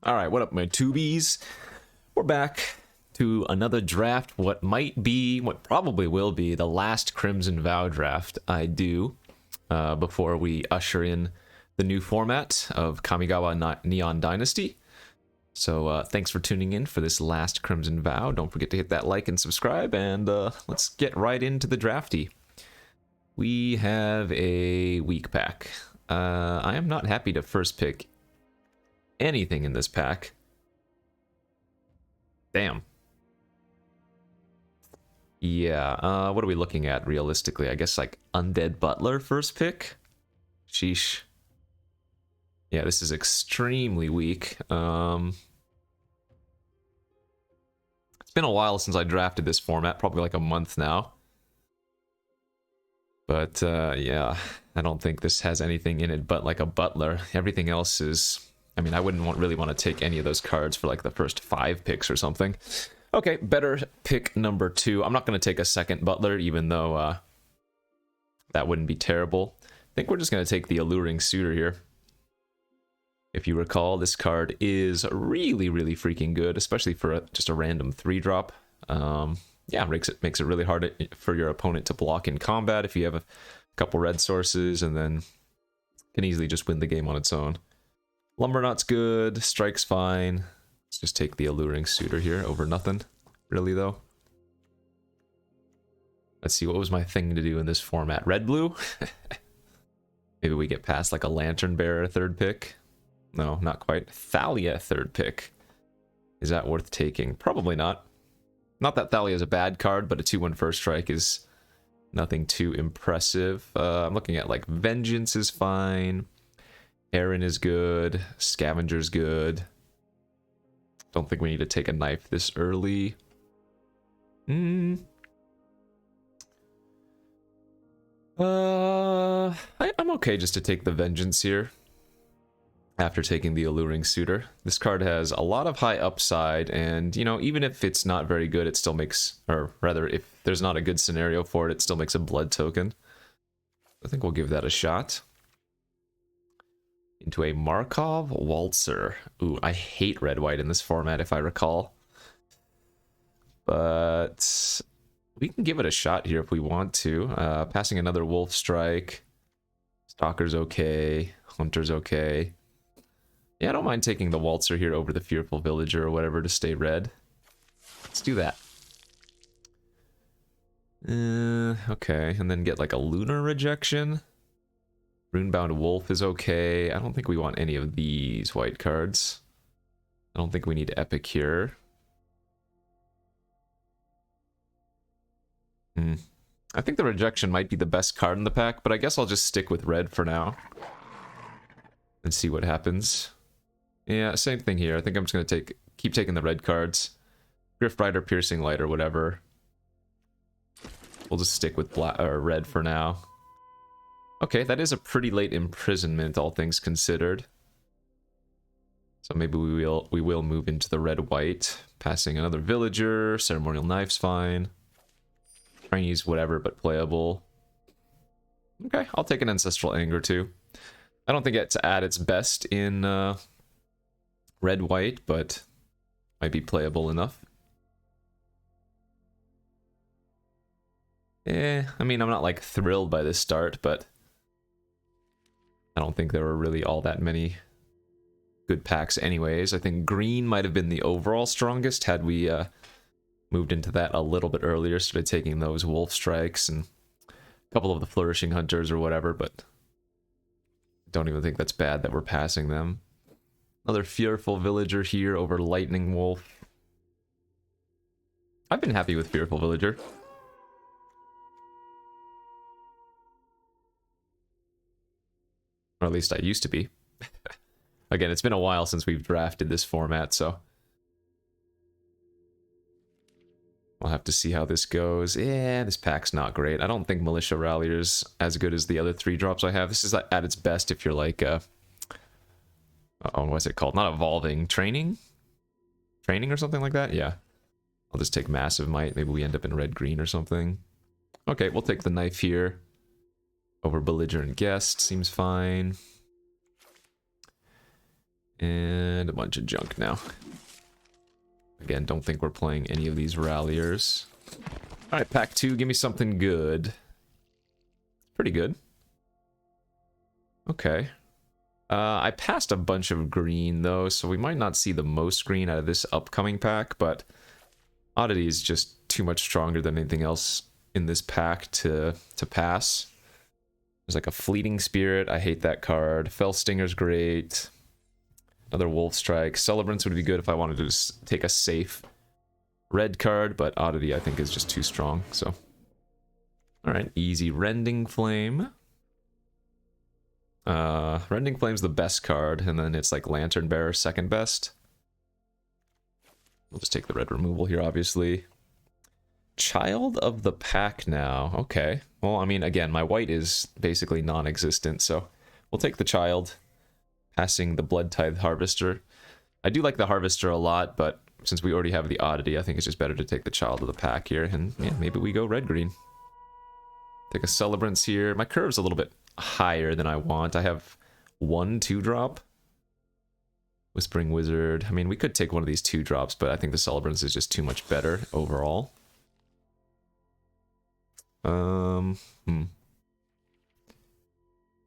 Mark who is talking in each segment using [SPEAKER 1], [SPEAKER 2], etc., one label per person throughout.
[SPEAKER 1] All right, what up, my tubies? We're back to another draft. What probably will be the last Crimson VOW draft I do before we usher in the new format of Kamigawa Neon Dynasty. So thanks for tuning in for this last Crimson VOW. Don't forget to hit that like and subscribe, and let's get right into the drafty. We have a weak pack. I am not happy to first pick anything in this pack. Damn. Yeah, what are we looking at realistically? I guess like Undead Butler first pick? Sheesh. Yeah, this is extremely weak. It's been a while since I drafted this format, probably like a month now. But yeah, I don't think this has anything in it but like a Butler. Everything else is... I mean, I wouldn't really want to take any of those cards for like the first 5 picks or something. Okay, better pick number 2. I'm not going to take a second Butler, even though that wouldn't be terrible. I think we're just going to take the Alluring Suitor here. If you recall, this card is really, really freaking good, especially for just a random 3-drop. Yeah, makes it really hard for your opponent to block in combat if you have a couple red sources, and then can easily just win the game on its own. Lumbernot's good, Strike's fine. Let's just take the Alluring Suitor here over nothing, really though. Let's see, what was my thing to do in this format? Red-blue? Maybe we get past like a Lantern Bearer 3rd pick. No, not quite. Thalia 3rd pick. Is that worth taking? Probably not. Not that Thalia is a bad card, but a 2/1 first strike is nothing too impressive. I'm looking at like Vengeance is fine. Aaron is good. Scavenger's good. Don't think we need to take a knife this early. I'm okay just to take the Vengeance here after taking the Alluring Suitor. This card has a lot of high upside, and, you know, even if it's not very good, it still makes... Or rather, if there's not a good scenario for it, it still makes a blood token. I think we'll give that a shot. Into a Markov Waltzer. Ooh, I hate red-white in this format, if I recall. But we can give it a shot here if we want to. Passing another Wolf Strike. Stalker's okay. Hunter's okay. Yeah, I don't mind taking the Waltzer here over the Fearful Villager or whatever to stay red. Let's do that. Okay, and then get like a Lunar Rejection. Runebound Wolf is okay. I don't think we want any of these white cards. I don't think we need Epic here. I think the Rejection might be the best card in the pack, but I guess I'll just stick with red for now. And see what happens. Yeah, same thing here. I think I'm just going to keep taking the red cards. Grift Rider, Piercing Light, or whatever. We'll just stick with red for now. Okay, that is a pretty late imprisonment, all things considered. So maybe we will move into the red-white. Passing another Villager. Ceremonial Knife's fine. Chinese, whatever, but playable. Okay, I'll take an Ancestral Anger too. I don't think it's at its best in red-white, but might be playable enough. I mean, I'm not like thrilled by this start, but I don't think there were really all that many good packs anyways. I think green might have been the overall strongest had we moved into that a little bit earlier, started taking those Wolf Strikes and a couple of the Flourishing Hunters or whatever, but I don't even think that's bad that we're passing them. Another Fearful Villager here over Lightning Wolf. I've been happy with Fearful Villager. Or at least I used to be. Again, it's been a while since we've drafted this format, so we'll have to see how this goes. Yeah, this pack's not great. I don't think Militia Rallier's as good as the other 3-drops I have. This is at its best if you're like, what's it called? Not Evolving. Training? Training or something like that? Yeah. I'll just take Massive Might. Maybe we end up in red-green or something. Okay, we'll take the knife here. Over Belligerent Guest, seems fine. And bunch of junk now. Again, don't think we're playing any of these ralliers. Alright, pack 2, give me something good. Pretty good. Okay. I passed a bunch of green, though, so we might not see the most green out of this upcoming pack, but Oddity is just too much stronger than anything else in this pack to pass. There's like a Fleeting Spirit. I hate that card. Fell Stinger's great. Another Wolf Strike. Celebrants would be good if I wanted to just take a safe red card, but Oddity I think is just too strong, so. Alright, easy Rending Flame. Rending Flame's the best card, and then it's like Lantern Bearer second best. We'll just take the red removal here, obviously. Child of the Pack now. Okay. Well, I mean, again, my white is basically non-existent, so we'll take the Child, passing the Blood Tithe Harvester. I do like the Harvester a lot, but since we already have the Oddity, I think it's just better to take the Child of the Pack here, and yeah, maybe we go red-green. Take a Celebrants here. My curve's a little bit higher than I want. I have 1 2-drop. Whispering Wizard. I mean, we could take one of these 2-drops, but I think the Celebrants is just too much better overall.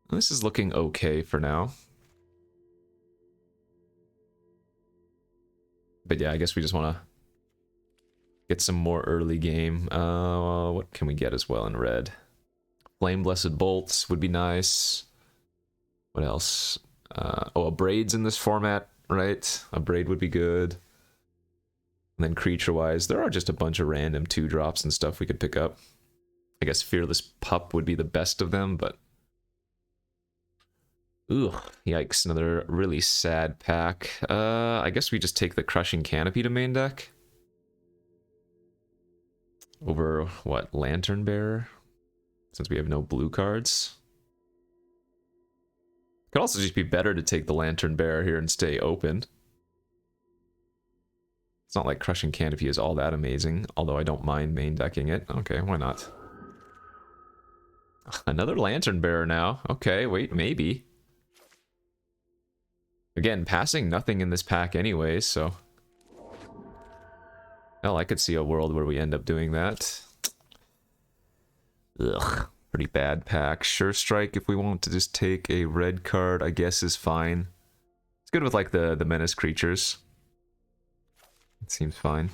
[SPEAKER 1] This is looking okay for now. But yeah, I guess we just want to get some more early game. What can we get as well in red? Flame Blessed Bolts would be nice. What else? Oh, a Braid's in this format, right? A Braid would be good. And then creature-wise, there are just a bunch of random 2-drops and stuff we could pick up. I guess Fearless Pup would be the best of them, but... Ooh, yikes, another really sad pack. I guess we just take the Crushing Canopy to main deck. Over, what, Lantern Bearer? Since we have no blue cards. Could also just be better to take the Lantern Bearer here and stay open. It's not like Crushing Canopy is all that amazing, although I don't mind main decking it. Okay, why not? Another Lantern Bearer now. Okay, wait, maybe. Again, passing nothing in this pack anyway, so... Hell, I could see a world where we end up doing that. Ugh, pretty bad pack. Sure Strike, if we want to just take a red card, I guess is fine. It's good with like the menace creatures. It seems fine.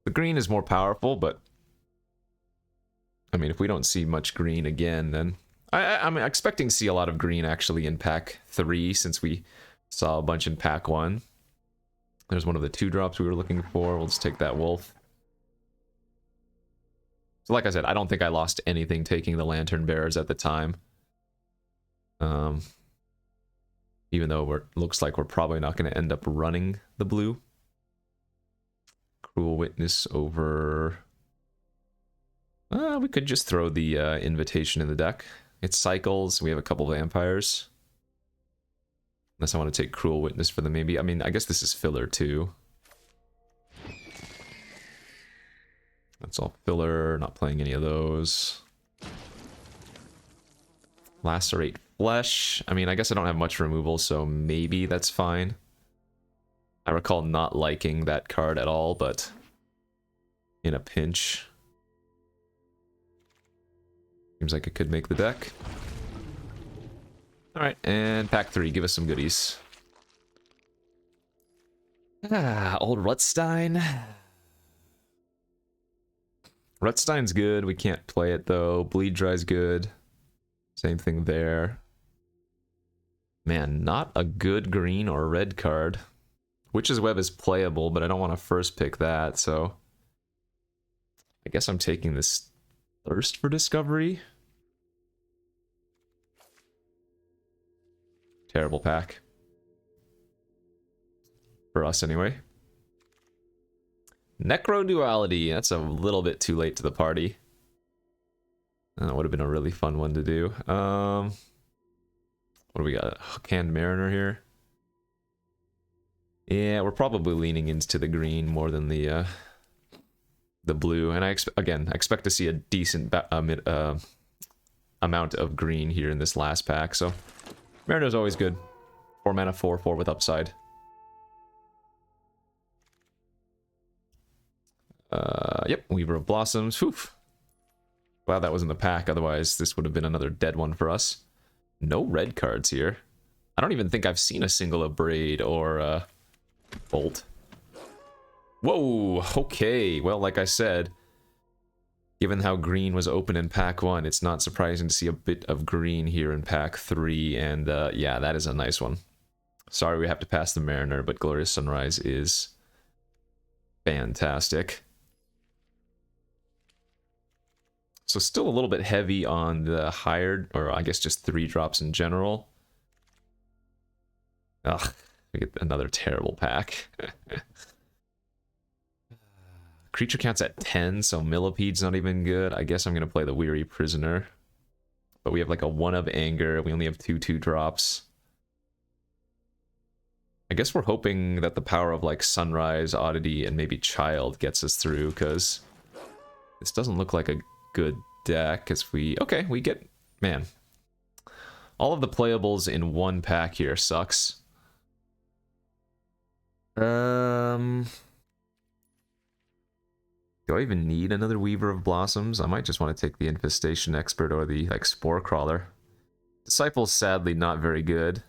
[SPEAKER 1] The green is more powerful, but I mean, if we don't see much green again, then I'm expecting to see a lot of green actually in pack 3, since we saw a bunch in pack 1. There's one of the 2-drops we were looking for. We'll just take that Wolf. So like I said, I don't think I lost anything taking the Lantern Bearers at the time. Even though looks like we're probably not going to end up running the blue. Cruel Witness over... we could just throw the Invitation in the deck. It cycles. We have a couple vampires. Unless I want to take Cruel Witness for them, maybe. I mean, I guess this is filler, too. That's all filler. Not playing any of those. Lacerate Flesh. I mean, I guess I don't have much removal, so maybe that's fine. I recall not liking that card at all, but... in a pinch... seems like it could make the deck. Alright, and pack 3, give us some goodies. Old Rutstein. Rutstein's good, we can't play it though. Bleed Dry's good. Same thing there. Man, not a good green or red card. Witch's Web is playable, but I don't want to first pick that, so... I guess I'm taking this Thirst for Discovery. Terrible pack. For us, anyway. Necroduality. That's a little bit too late to the party. That would have been a really fun one to do. What do we got? Hook-Hand Mariner here. Yeah, we're probably leaning into the green more than the blue. And I expect to see a decent amount of green here in this last pack, so Mariner's always good. 4 mana, 4/4 with upside. Yep, Weaver of Blossoms. Whew. Glad that was in the pack, otherwise this would have been another dead one for us. No red cards here. I don't even think I've seen a single Abrade or Bolt. Whoa, okay. Well, like I said, given how green was open in pack 1, it's not surprising to see a bit of green here in pack 3, and yeah, that is a nice one. Sorry we have to pass the Mariner, but Glorious Sunrise is fantastic. So still a little bit heavy on the higher, or I guess just 3 drops in general. Ugh, we get another terrible pack. Creature count's at 10, so Millipede's not even good. I guess I'm going to play the Weary Prisoner. But we have like a 1 of Anger. We only have 2/2 drops. I guess we're hoping that the power of like Sunrise, Oddity, and maybe Child gets us through, because this doesn't look like a good deck. As we... Okay, we get... Man. All of the playables in one pack here sucks. Do I even need another Weaver of Blossoms? I might just want to take the Infestation Expert or the, like, Spore Crawler. Disciple's sadly not very good.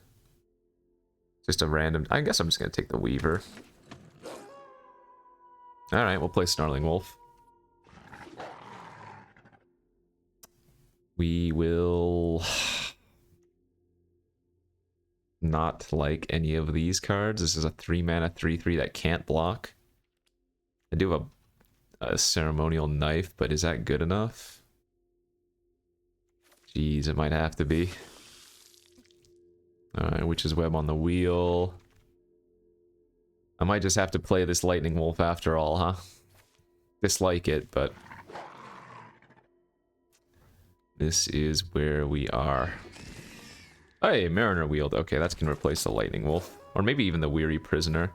[SPEAKER 1] Just a random... I guess I'm just going to take the Weaver. Alright, we'll play Snarling Wolf. We will... not like any of these cards. This is a 3 mana 3/3 that can't block. I do have a Ceremonial Knife, but is that good enough? Jeez, it might have to be. Alright, Witch's Web on the wheel. I might just have to play this Lightning Wolf after all, huh? Dislike it, but... this is where we are. Hey, Mariner Wield. Okay, that's gonna replace the Lightning Wolf. Or maybe even the Weary Prisoner.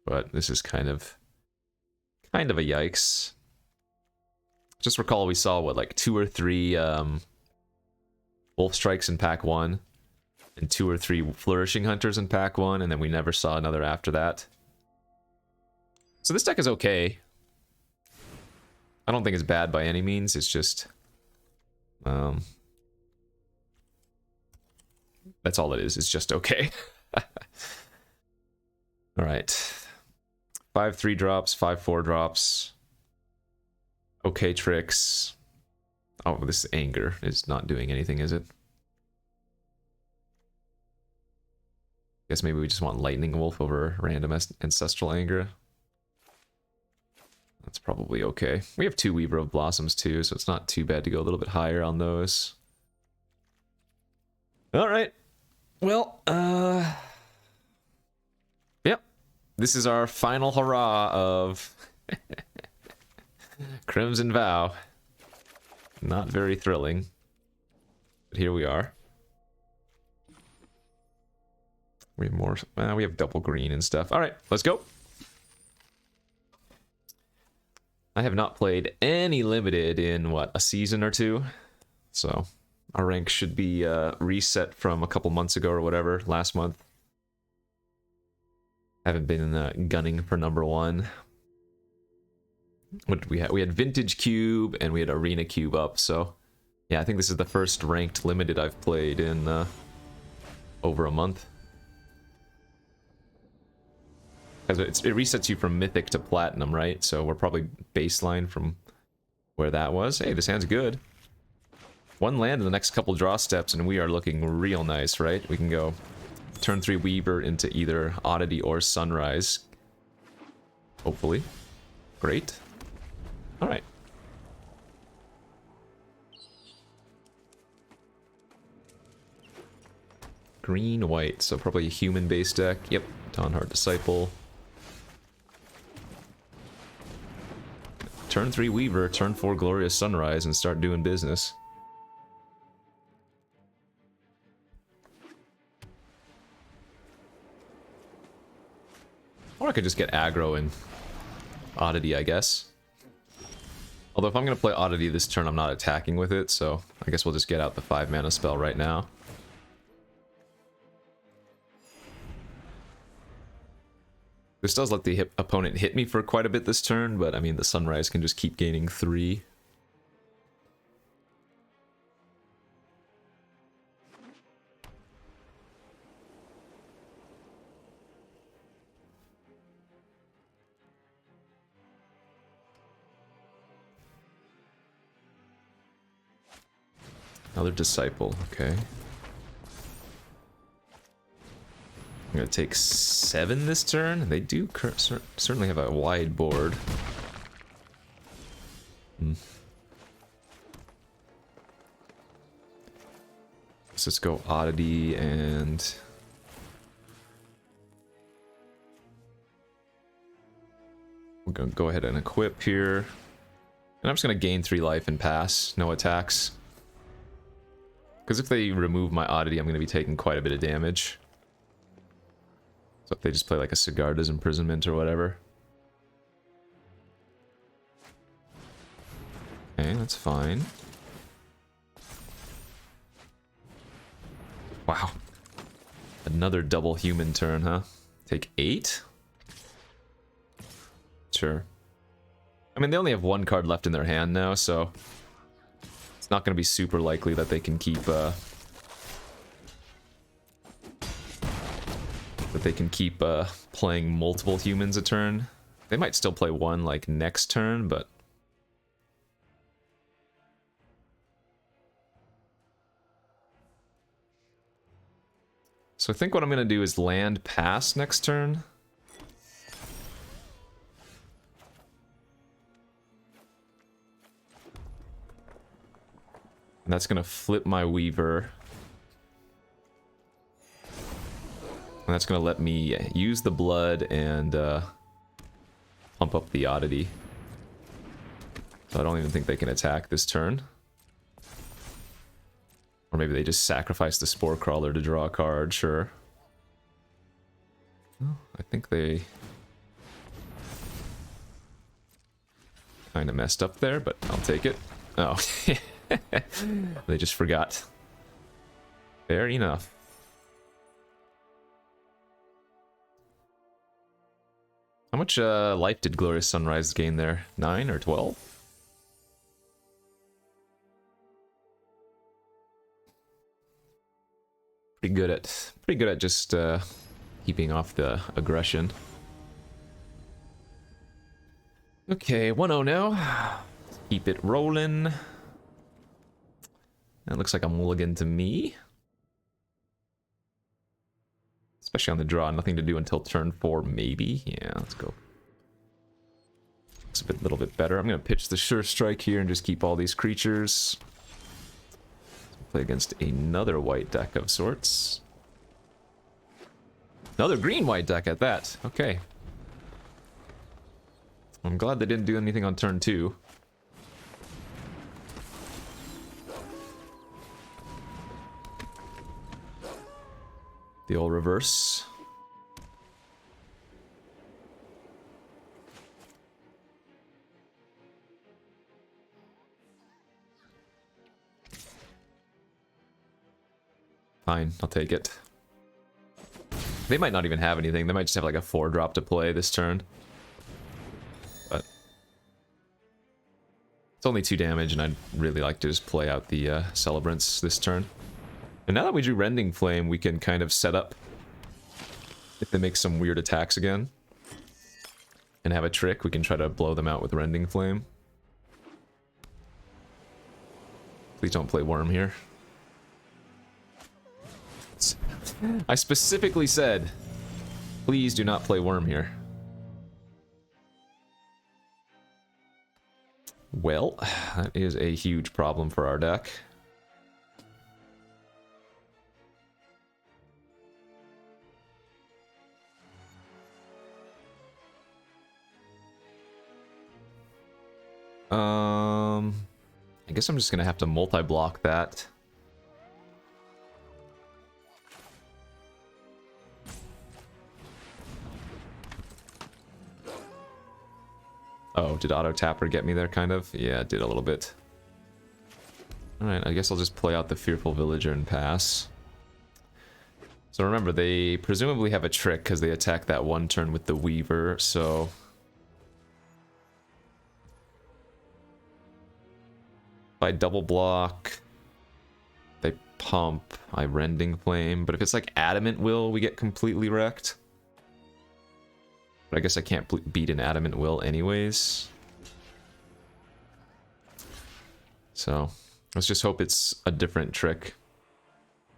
[SPEAKER 1] But this is kind of a yikes. Just recall we saw, what, like 2 or 3 Wolf Strikes in pack 1. And 2 or 3 Flourishing Hunters in pack 1, and then we never saw another after that. So this deck is okay. I don't think it's bad by any means, it's just... that's all it is, it's just okay. Alright. 5 3-drops, 5 4-drops. Okay tricks. Oh, this Anger is not doing anything, is it? Guess maybe we just want Lightning Wolf over random Ancestral Anger. That's probably okay. We have 2 Weaver of Blossoms too, so it's not too bad to go a little bit higher on those. Alright. Well, yep. This is our final hurrah of Crimson Vow. Not very thrilling. But here we are. We have more... we have double green and stuff. Alright, let's go. I have not played any limited in, what, a season or 2? So, our rank should be reset from a couple months ago or whatever, last month. Haven't been gunning for number 1. What did we have? We had Vintage Cube and we had Arena Cube up, so... yeah, I think this is the first ranked limited I've played in over a month. Because it resets you from Mythic to Platinum, right? So we're probably baseline from where that was. Hey, this hand's good. 1 land in the next couple draw steps, and we are looking real nice, right? We can go turn 3 Weaver into either Oddity or Sunrise. Hopefully. Great. Alright. Green, white, so probably a human-based deck. Yep, Dawnheart Disciple. Turn 3 Weaver, turn 4 Glorious Sunrise, and start doing business. Or I could just get aggro and Oddity, I guess. Although if I'm going to play Oddity this turn, I'm not attacking with it, so I guess we'll just get out the 5 mana spell right now. This does let the opponent hit me for quite a bit this turn, but I mean, the Sunrise can just keep gaining 3. Another Disciple, okay. I'm gonna take 7 this turn. They do certainly have a wide board. So let's go Oddity and... we're gonna go ahead and equip here. And I'm just gonna gain 3 life and pass. No attacks. Because if they remove my Oddity, I'm gonna be taking quite a bit of damage. So if they just play like a Sigarda's Imprisonment or whatever. Okay, that's fine. Wow. Another double human turn, huh? Take 8? Sure. I mean, they only have 1 card left in their hand now, so... it's not going to be super likely that they can keep, playing multiple humans a turn. They might still play 1, like, next turn, but... so I think what I'm going to do is land pass next turn. And that's going to flip my Weaver. And that's going to let me use the blood and pump up the Oddity. So I don't even think they can attack this turn. Or maybe they just sacrifice the Spore Crawler to draw a card, sure. Well, I think they kind of messed up there, but I'll take it. Oh, they just forgot. Fair enough. How much life did Glorious Sunrise gain there? 9 or 12? Pretty good at just keeping off the aggression. Okay, 1-0 now. Keep it rolling. That looks like a mulligan to me. Especially on the draw, nothing to do until turn 4, maybe. Yeah, let's go. Looks a little bit better. I'm going to pitch the Sure Strike here and just keep all these creatures. Play against another white deck of sorts. Another green-white deck at that. Okay. I'm glad they didn't do anything on turn 2. The old reverse. Fine, I'll take it. They might not even have anything. They might just have like a 4-drop to play this turn. But it's only 2 damage, and I'd really like to just play out the Celebrants this turn. And now that we drew Rending Flame, we can kind of set up if they make some weird attacks again. And have a trick, we can try to blow them out with Rending Flame. Please don't play Worm here. I specifically said, please do not play Worm here. Well, that is a huge problem for our deck. I guess I'm just gonna have to multi-block that. Oh, did auto tapper get me there, kind of? Yeah, it did a little bit. Alright, I guess I'll just play out the Fearful Villager and pass. So remember, they presumably have a trick because they attack that one turn with the Weaver, so... If I double block, they pump, I Rending Flame, but if it's like Adamant Will, we get completely wrecked. But I guess I can't beat an Adamant Will anyways. So, let's just hope it's a different trick.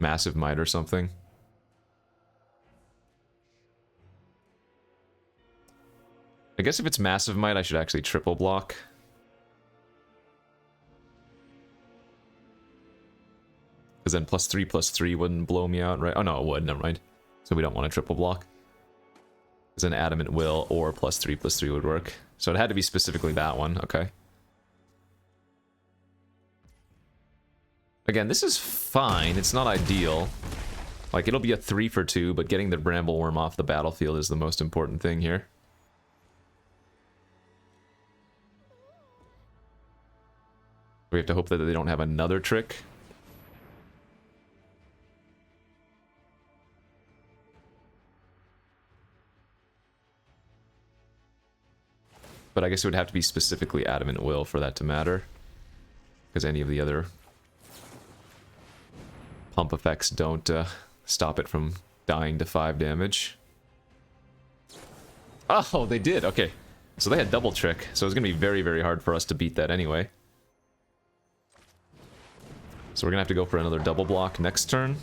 [SPEAKER 1] Massive Might or something. I guess if it's Massive Might, I should actually triple block. Because then +3/+3 wouldn't blow me out, right? Oh no, it would, never mind. So we don't want to triple block. Because an Adamant Will or +3/+3 would work. So it had to be specifically that one, okay. Again, this is fine, it's not ideal. Like, it'll be a 3 for 2, but getting the Brambleworm off the battlefield is the most important thing here. We have to hope that they don't have another trick. But I guess it would have to be specifically Adamant Will for that to matter. Because any of the other pump effects don't stop it from dying to 5 damage. Oh, they did! Okay. So they had double trick, so it's going to be very, very hard for us to beat that anyway. So we're going to have to go for another double block next turn.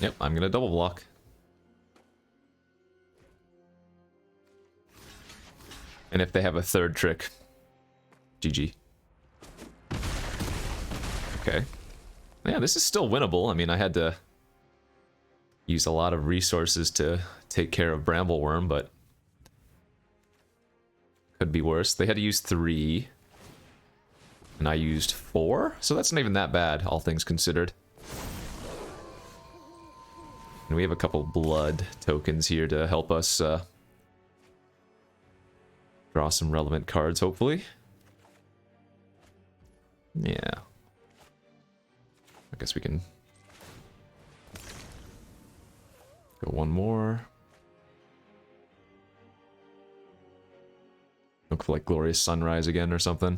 [SPEAKER 1] Yep, I'm going to double block. And if they have a third trick, GG. Okay. Yeah, this is still winnable. I mean, I had to use a lot of resources to take care of Brambleworm, but could be worse. They had to use 3, and I used 4, so that's not even that bad, all things considered. And we have a couple blood tokens here to help us draw some relevant cards, hopefully. Yeah. I guess we can go one more. Look for like Glorious Sunrise again or something.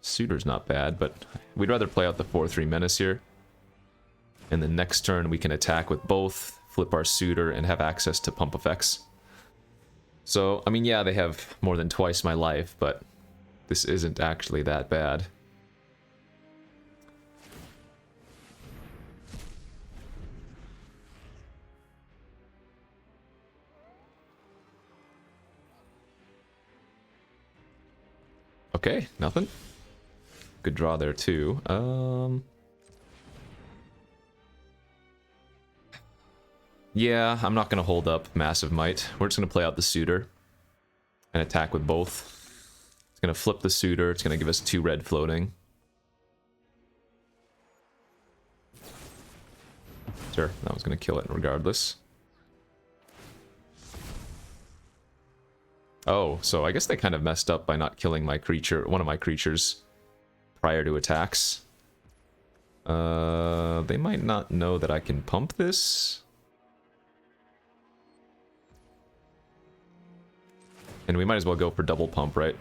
[SPEAKER 1] Suitor's not bad, but we'd rather play out the 4/3 Menace here. And the next turn we can attack with both, flip our Suitor, and have access to pump effects. So, I mean, yeah, they have more than twice my life, but this isn't actually that bad. Okay, nothing. Good draw there, too. Yeah, I'm not going to hold up Massive Might. We're just going to play out the Suitor and attack with both. It's going to flip the Suitor. It's going to give us 2 red floating. Sure, that was going to kill it regardless. Oh, so I guess they kind of messed up by not killing my creature, one of my creatures, prior to attacks. They might not know that I can pump this. And we might as well go for double pump, right?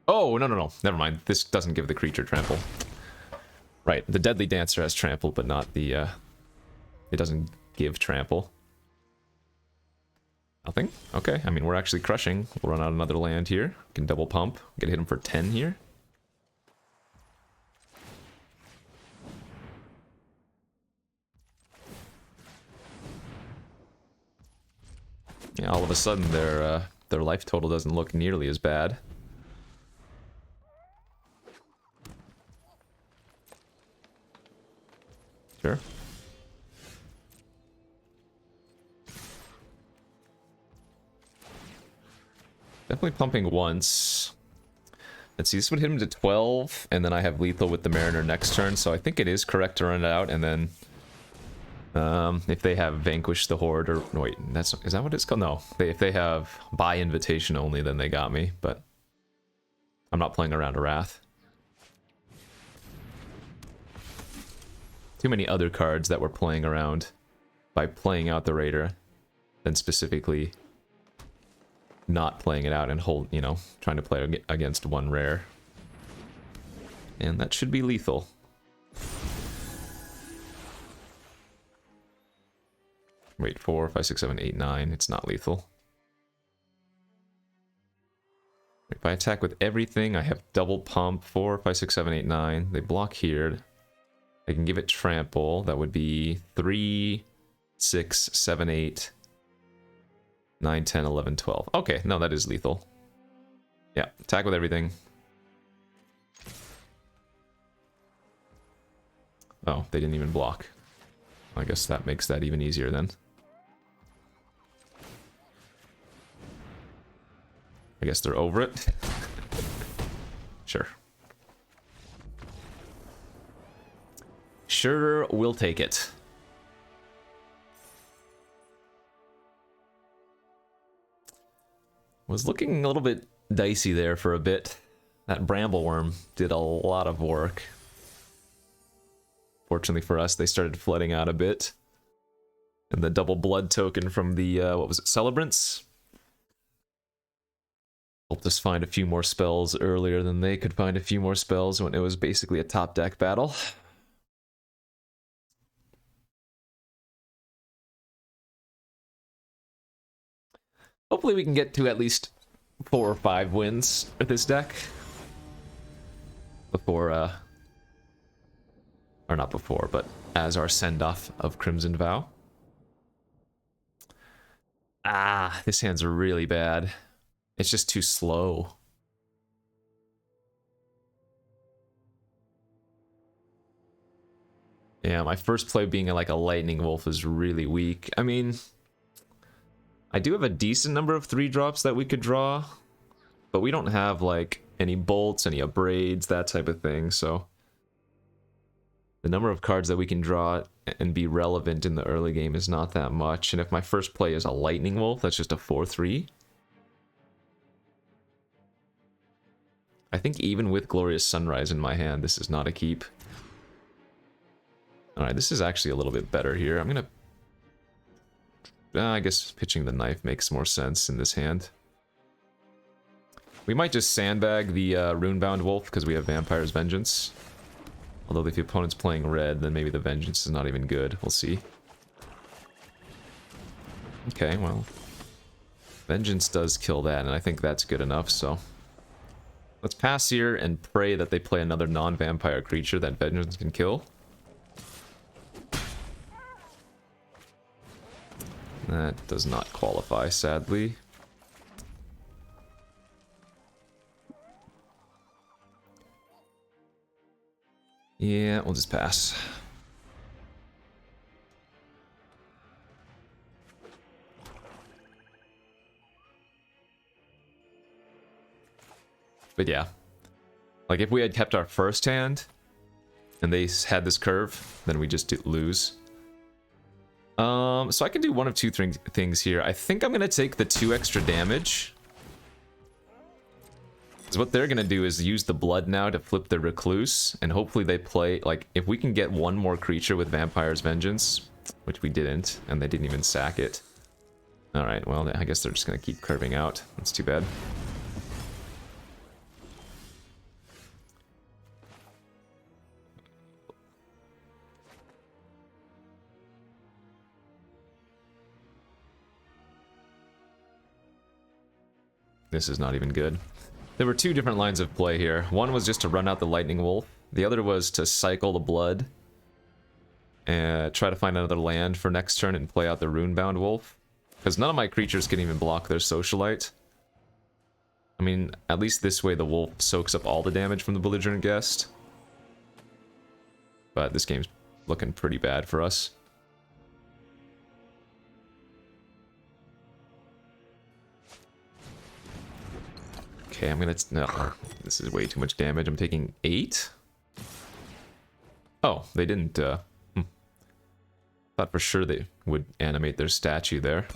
[SPEAKER 1] Oh, no. Never mind. This doesn't give the creature trample. Right, the Deadly Dancer has trample, but not the, it doesn't give trample. Nothing? Okay, I mean, we're actually crushing. We'll run out another land here. We can double pump. Get hit him for 10 here. Yeah, all of a sudden their life total doesn't look nearly as bad. Sure. Definitely pumping once. Let's see, this would hit him to 12, and then I have lethal with the Mariner next turn, so I think it is correct to run it out, and then if they have Vanquish the Horde, or no, wait, is that what it's called? No, if they have Buy Invitation only, then they got me, but I'm not playing around a Wrath. Too many other cards that we're playing around by playing out the Raider than specifically not playing it out and trying to play against one rare. And that should be lethal. Wait, 4, 5, 6, 7, 8, 9. It's not lethal. If I attack with everything, I have double pump. 4, 5, 6, 7, 8, 9. They block here. I can give it trample. That would be 3, 6, 7, 8, 9, 10, 11, 12. Okay, no, that is lethal. Yeah, attack with everything. Oh, they didn't even block. I guess that makes that even easier then. I guess they're over it. Sure. Sure, we'll take it. Was looking a little bit dicey there for a bit. That Brambleworm did a lot of work. Fortunately for us, they started flooding out a bit. And the double blood token from the, what was it, Celebrants? Helped us find a few more spells earlier than they could find a few more spells when it was basically a top deck battle. Hopefully we can get to at least 4 or 5 wins with this deck. Before, or not before, but as our send-off of Crimson Vow. Ah, this hand's really bad. It's just too slow. Yeah, my first play being like a Lightning Wolf is really weak. I mean, I do have a decent number of 3-drops that we could draw, but we don't have like any bolts, any abrades, that type of thing, so the number of cards that we can draw and be relevant in the early game is not that much. And if my first play is a Lightning Wolf, that's just a 4/3. I think even with Glorious Sunrise in my hand, this is not a keep. Alright, this is actually a little bit better here. I'm gonna... I guess pitching the knife makes more sense in this hand. We might just sandbag the Runebound Wolf because we have Vampire's Vengeance. Although if the opponent's playing red, then maybe the Vengeance is not even good. We'll see. Okay, well... Vengeance does kill that, and I think that's good enough, so... Let's pass here and pray that they play another non-vampire creature that Vengeance can kill. That does not qualify, sadly. Yeah, we'll just pass. But yeah, like if we had kept our first hand and they had this curve, then we just lose. So I can do one of two things here. I think I'm gonna take the 2 extra damage. Because what they're gonna do is use the blood now to flip the Recluse, and hopefully they play, like, if we can get one more creature with Vampire's Vengeance, which we didn't, and they didn't even sack it. Alright, well, I guess they're just gonna keep curving out. That's too bad. This is not even good. There were 2 different lines of play here. One was just to run out the Lightning Wolf. The other was to cycle the blood and try to find another land for next turn and play out the Runebound Wolf. Because none of my creatures can even block their Socialite. I mean, at least this way the Wolf soaks up all the damage from the Belligerent Guest. But this game's looking pretty bad for us. Okay, I'm gonna... No, this is way too much damage. I'm taking 8? Oh, they didn't... Thought for sure they would animate their statue there.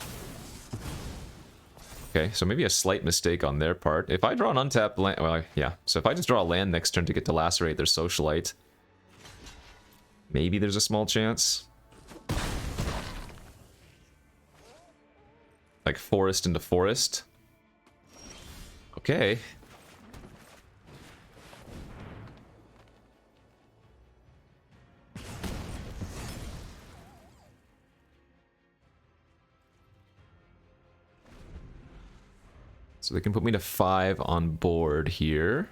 [SPEAKER 1] Okay, so maybe a slight mistake on their part. If I draw an untapped land... Well, yeah. So if I just draw a land next turn to get to lacerate their socialite, maybe there's a small chance. Like forest into forest. Okay. So they can put me to 5 on board here.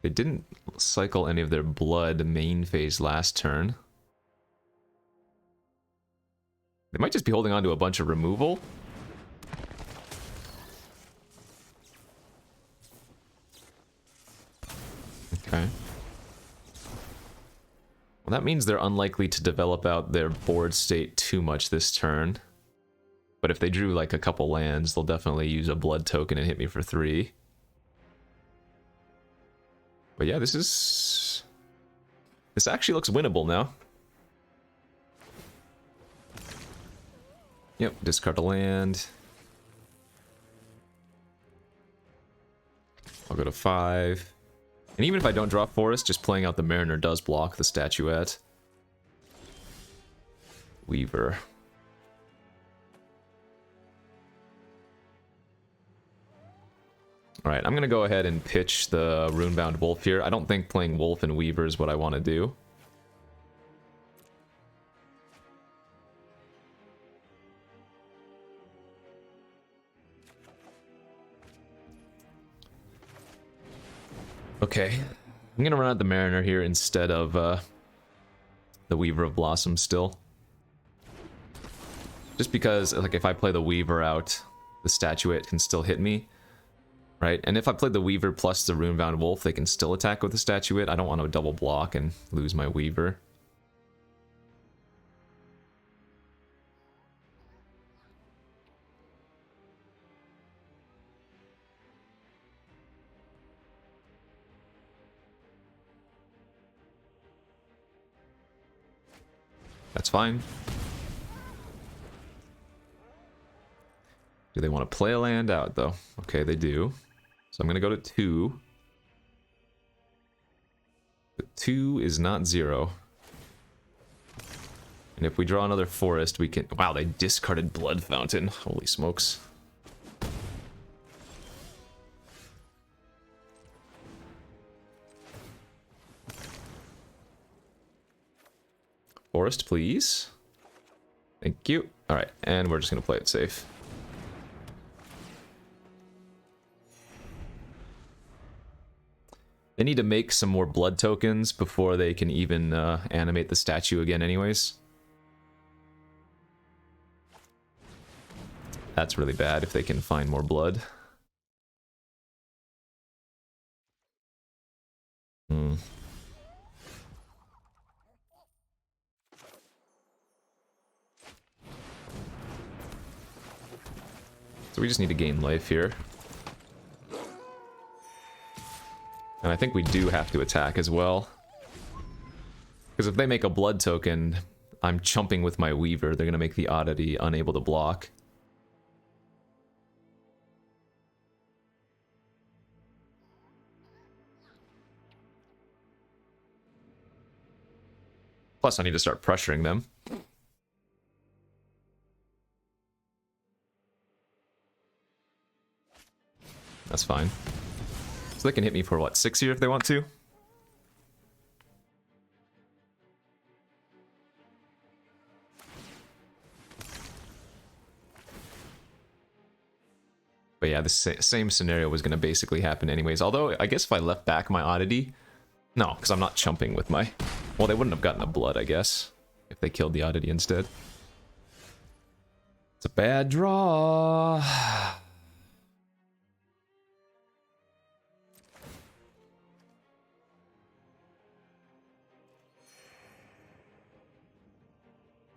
[SPEAKER 1] They didn't cycle any of their blood main phase last turn. They might just be holding on to a bunch of removal. Okay. Well, that means they're unlikely to develop out their board state too much this turn. But if they drew like a couple lands, they'll definitely use a blood token and hit me for 3. But yeah, this actually looks winnable now. Yep, discard a land. I'll go to 5. And even if I don't draw forest, just playing out the Mariner does block the statuette. Weaver. Alright, I'm gonna go ahead and pitch the Runebound Wolf here. I don't think playing Wolf and Weaver is what I want to do. Okay, I'm gonna run out the Mariner here instead of the Weaver of Blossom still. Just because, like, if I play the Weaver out, the statuette can still hit me. Right, and if I play the Weaver plus the Runebound Wolf, they can still attack with the statuette. I don't want to double block and lose my Weaver. That's fine. Do they want to play a land out, though? Okay, they do. So I'm going to go to 2. But 2 is not 0. And if we draw another forest, we can... Wow, they discarded Blood Fountain. Holy smokes. Forest, please. Thank you. Alright, and we're just going to play it safe. They need to make some more blood tokens before they can even animate the statue again anyways. That's really bad if they can find more blood. So we just need to gain life here. And I think we do have to attack as well. Because if they make a blood token, I'm chumping with my Weaver. They're going to make the Oddity unable to block. Plus, I need to start pressuring them. That's fine. So they can hit me for, what, 6 here if they want to? But yeah, the same scenario was going to basically happen anyways. Although, I guess if I left back my Oddity... No, because I'm not chumping with my... Well, they wouldn't have gotten a blood, I guess, if they killed the Oddity instead. It's a bad draw.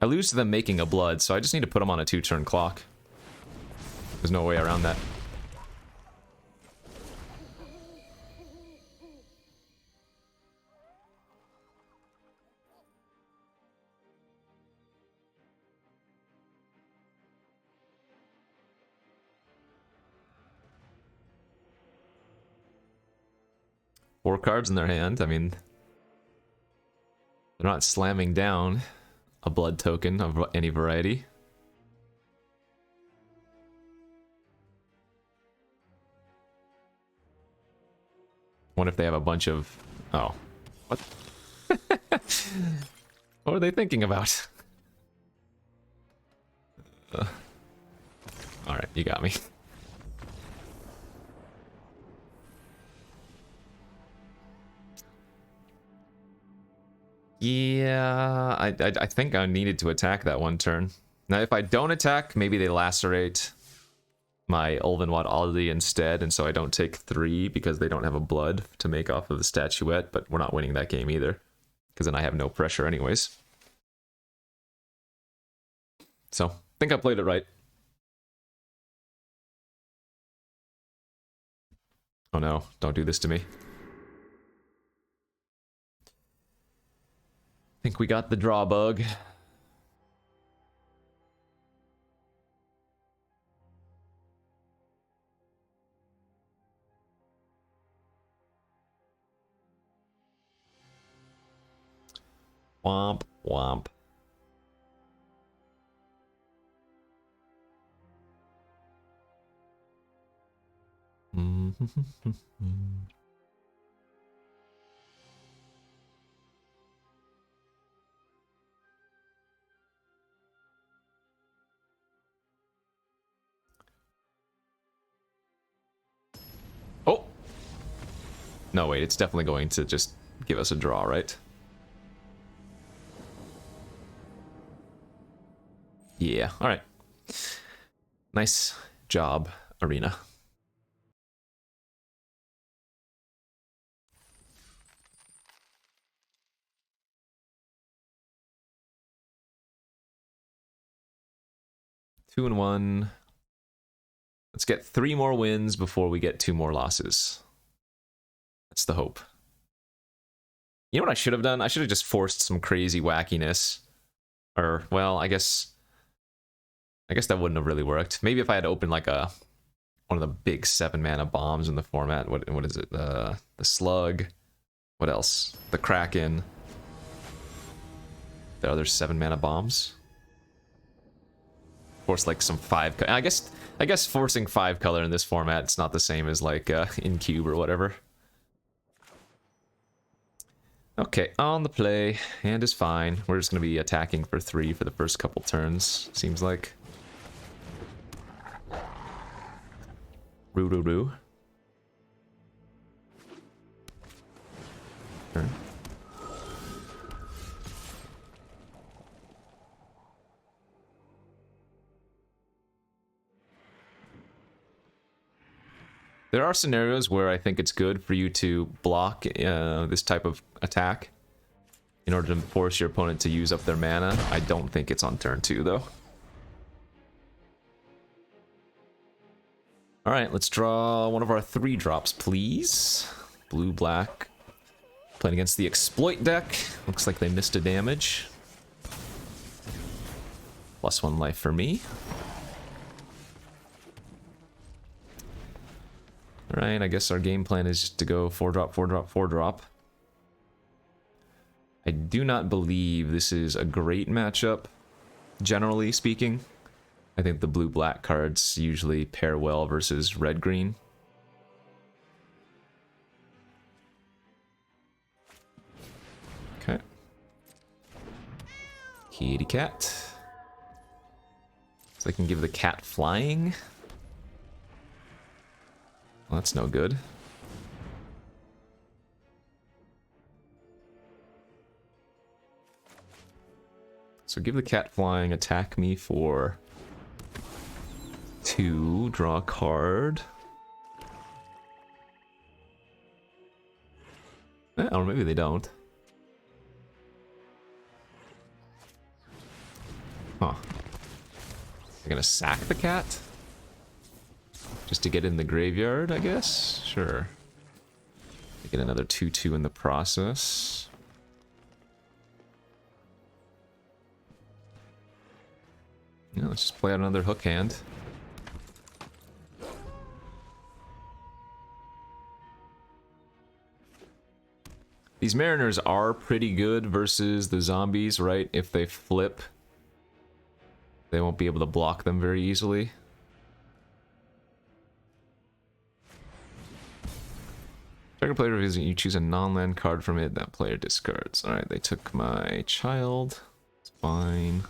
[SPEAKER 1] I lose to them making a blood, so I just need to put them on a 2-turn clock. There's no way around that. 4 cards in their hand. I mean, they're not slamming down a blood token of any variety. What if they have a bunch of... Oh. What? What are they thinking about? Alright, you got me. Yeah, I think I needed to attack that one turn. Now, if I don't attack, maybe they lacerate my Ulvenwad Ollie instead, and so I don't take 3 because they don't have a blood to make off of the statuette, but we're not winning that game either, because then I have no pressure anyways. So, I think I played it right. Oh no, don't do this to me. I think we got the draw bug. Womp, womp. Oh! No, wait, it's definitely going to just give us a draw, right? Yeah, alright. Nice job, Arena. Two and 1. Let's get 3 more wins before we get 2 more losses. That's the hope. You know what I should have done? I should have just forced some crazy wackiness. Or, well, I guess that wouldn't have really worked. Maybe if I had opened like one of the big 7 mana bombs in the format. What is it? The Slug. What else? The Kraken. The other 7 mana bombs. Force like some 5. I guess forcing 5 color in this format, it's not the same as like in Cube or whatever. Okay, on the play. Hand is fine. We're just gonna be attacking for 3 for the first couple turns, seems like. Roo-roo-roo. Turn. There are scenarios where I think it's good for you to block this type of attack in order to force your opponent to use up their mana. I don't think it's on turn 2, though. Alright, let's draw one of our 3 drops, please. Blue-black. Playing against the Exploit deck. Looks like they missed a damage. +1 life for me. Alright, I guess our game plan is just to go 4-drop, 4-drop, 4-drop. I do not believe this is a great matchup, generally speaking. I think the blue-black cards usually pair well versus red-green. Okay. Kitty cat. So I can give the cat flying. Well, that's no good. So give the cat flying, attack me for 2, draw a card. Or maybe they don't. Huh. They're gonna sack the cat? Just to get in the graveyard, I guess? Sure. They get another 2/2 in the process. Yeah, let's just play out another hook hand. These Mariners are pretty good versus the zombies, right? If they flip, they won't be able to block them very easily. Target player reveals you choose a non-land card from it, that player discards. Alright, they took my child. It's fine.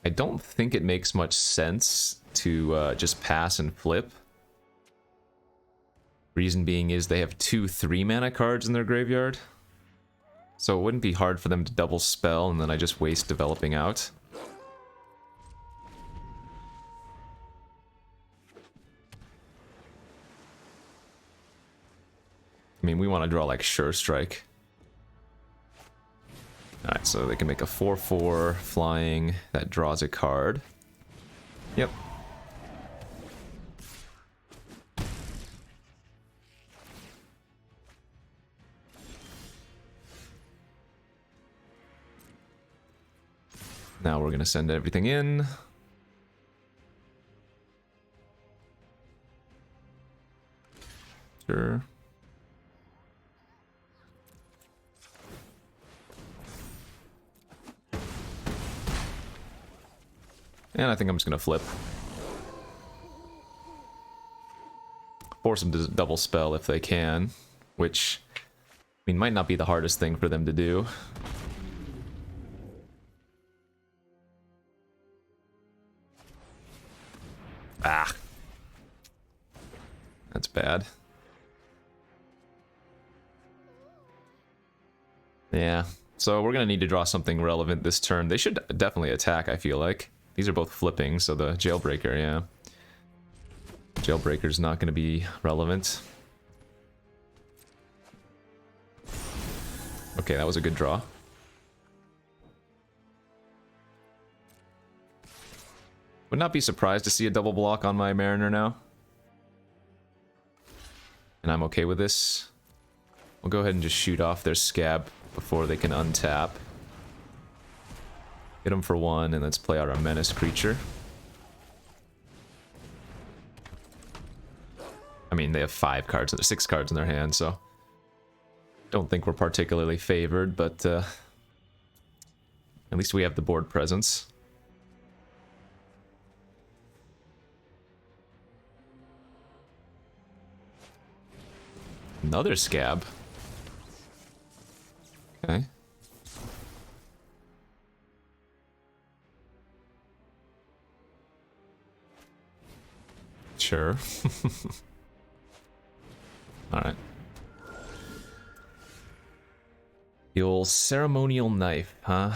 [SPEAKER 1] I don't think it makes much sense to just pass and flip. Reason being is they have 2 3-mana cards in their graveyard. So it wouldn't be hard for them to double spell and then I just waste developing out. I mean, we want to draw like Sure Strike. Alright, so they can make a 4/4 flying that draws a card. Yep. Now we're going to send everything in. Sure. And I think I'm just going to flip. Force them to double spell if they can, which, I mean, might not be the hardest thing for them to do. Ah. That's bad. Yeah, so we're going to need to draw something relevant this turn. They should definitely attack, I feel like. These are both flipping, so the Jailbreaker, yeah. Jailbreaker's not going to be relevant. Okay, that was a good draw. Would not be surprised to see a double block on my Mariner now. And I'm okay with this. We'll go ahead and just shoot off their Scab before they can untap. Hit them for 1, and let's play out our Menace creature. I mean, they have 5 cards, 6 cards in their hand, so... Don't think we're particularly favored, but... at least we have the board presence. Another Scab. Okay. Sure. Alright. The old ceremonial knife, huh?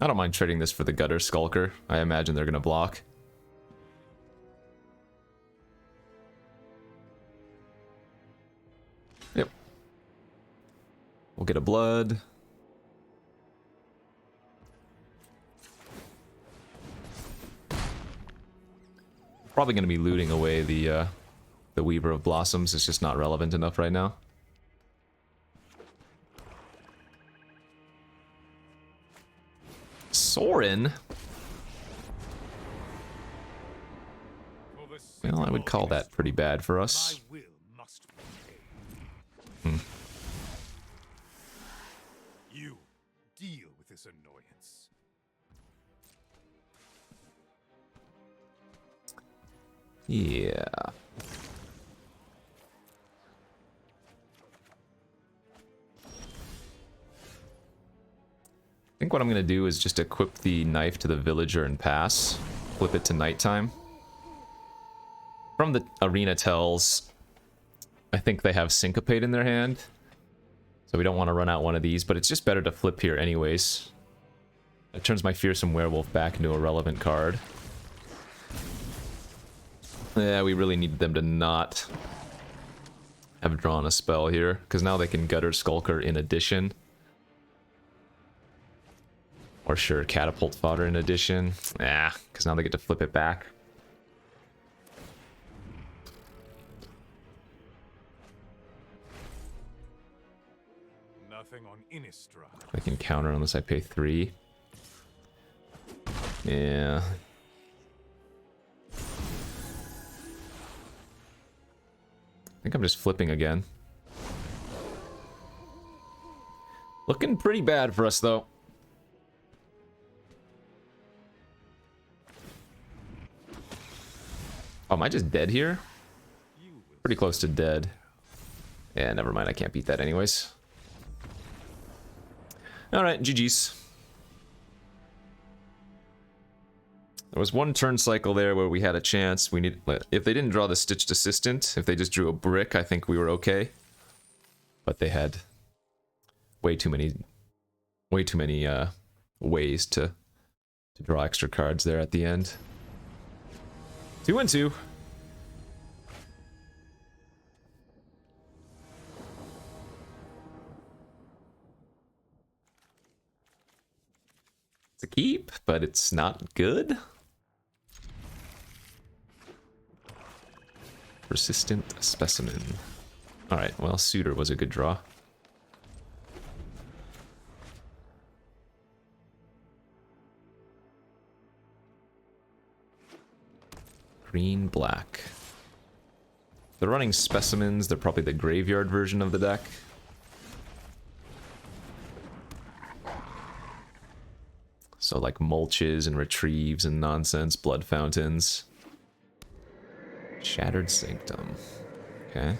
[SPEAKER 1] I don't mind trading this for the Gutter Skulker. I imagine they're gonna block. Yep. We'll get a blood. Probably gonna be looting away the Weaver of Blossoms. It's just not relevant enough right now. Sorin? Well, I would call that pretty bad for us.
[SPEAKER 2] You deal with this annoyance.
[SPEAKER 1] Yeah. I think what I'm going to do is just equip the knife to the villager and pass. Flip it to nighttime. From the arena tells, I think they have Syncopate in their hand. So we don't want to run out one of these, but it's just better to flip here anyways. It turns my Fearsome Werewolf back into a relevant card. Yeah, we really need them to not have drawn a spell here, because now they can Gutter Skulker in addition. Or sure, catapult fodder in addition. Ah, because now they get to flip it back.
[SPEAKER 2] Nothing on Innistrad.
[SPEAKER 1] I can counter unless I pay 3. Yeah. I think I'm just flipping again. Looking pretty bad for us, though. Oh, am I just dead here? Pretty close to dead. Yeah, never mind. I can't beat that anyways. Alright, GG's. There was one turn cycle there where we had a chance. We need, if they didn't draw the Stitched Assistant, if they just drew a brick, I think we were okay. But they had way too many ways to draw extra cards there at the end. 2-2. It's a keep, but it's not good. Persistent Specimen. Alright, well, Suitor was a good draw. Green, black. They're running Specimens. They're probably the graveyard version of the deck. So like mulches and retrieves and nonsense, blood fountains. Shattered Sanctum. Okay.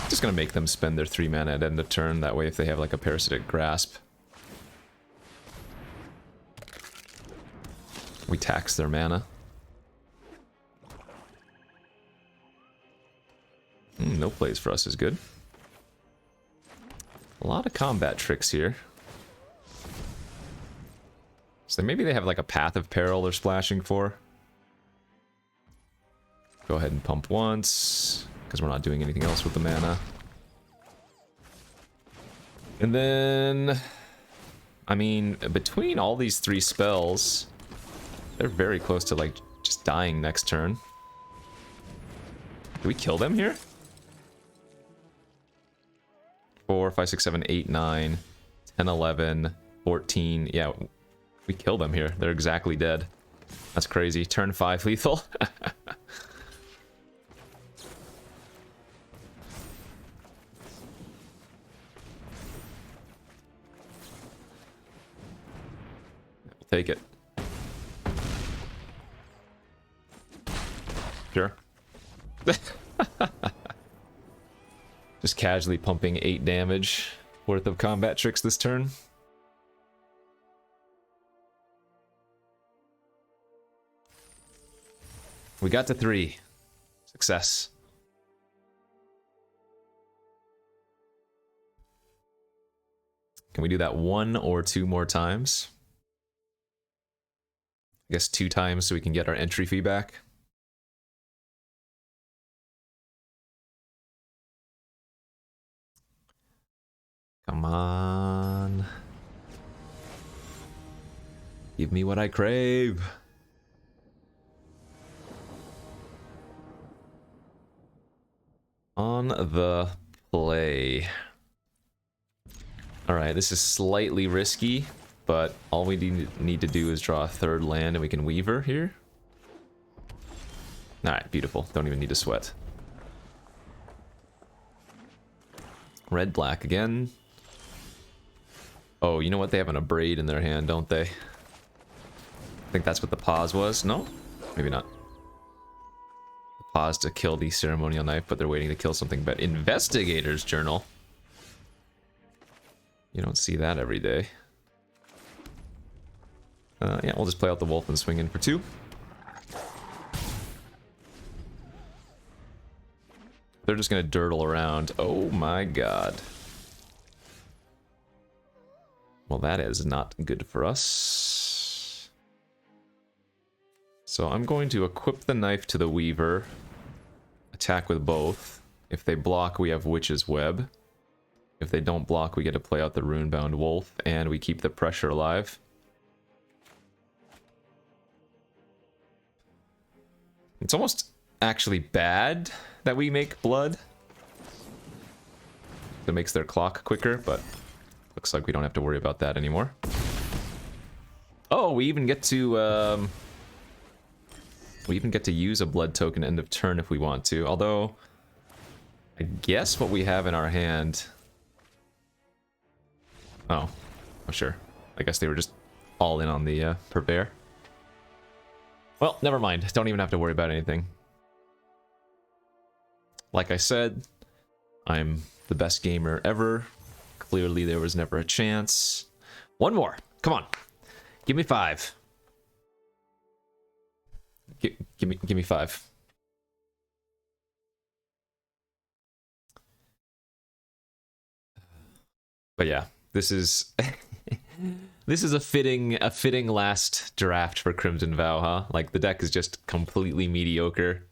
[SPEAKER 1] Just gonna make them spend their 3 mana at end of turn. That way if they have like a Parasitic Grasp, we tax their mana. No plays for us is good. A lot of combat tricks here. So maybe they have like a Path of Peril they're splashing for. Go ahead and pump once, because we're not doing anything else with the mana. And then, I mean, between all these 3 spells, they're very close to like just dying next turn. Do we kill them here? 4, 5, 6, 7, 8, 9, 10, 11, 14. Yeah, we kill them here. They're exactly dead. That's crazy. Turn 5 lethal. We'll take it. Sure. Just casually pumping 8 damage worth of combat tricks this turn. We got to 3. Success. Can we do that 1 or 2 more times? I guess 2 times so we can get our entry fee back. Come on. Give me what I crave. On the play. Alright, this is slightly risky, but all we need to do is draw a 3rd land and we can Weaver here. Alright, beautiful. Don't even need to sweat. Red, black again. Oh, you know what? They have an Abrade in their hand, don't they? I think that's what the pause was. No? Maybe not. The pause to kill the ceremonial knife, but they're waiting to kill something better. Investigator's Journal. You don't see that every day. Yeah, we'll just play out the wolf and swing in for 2. They're just gonna dirtle around. Oh my god. Well, that is not good for us. So I'm going to equip the knife to the Weaver. Attack with both. If they block, we have Witch's Web. If they don't block, we get to play out the Runebound Wolf, and we keep the pressure alive. It's almost actually bad that we make blood. It makes their clock quicker, but looks like we don't have to worry about that anymore. Oh, we even get to use a blood token end of turn if we want to. Although, I guess what we have in our hand. Oh, sure. I guess they were just all in on the Purveyor. Well, never mind. Don't even have to worry about anything. Like I said, I'm the best gamer ever. Clearly, there was never a chance. One more. Come on. Give me 5. Give me 5. But yeah, this is this is a fitting last draft for Crimson Vow, huh? Like the deck is just completely mediocre.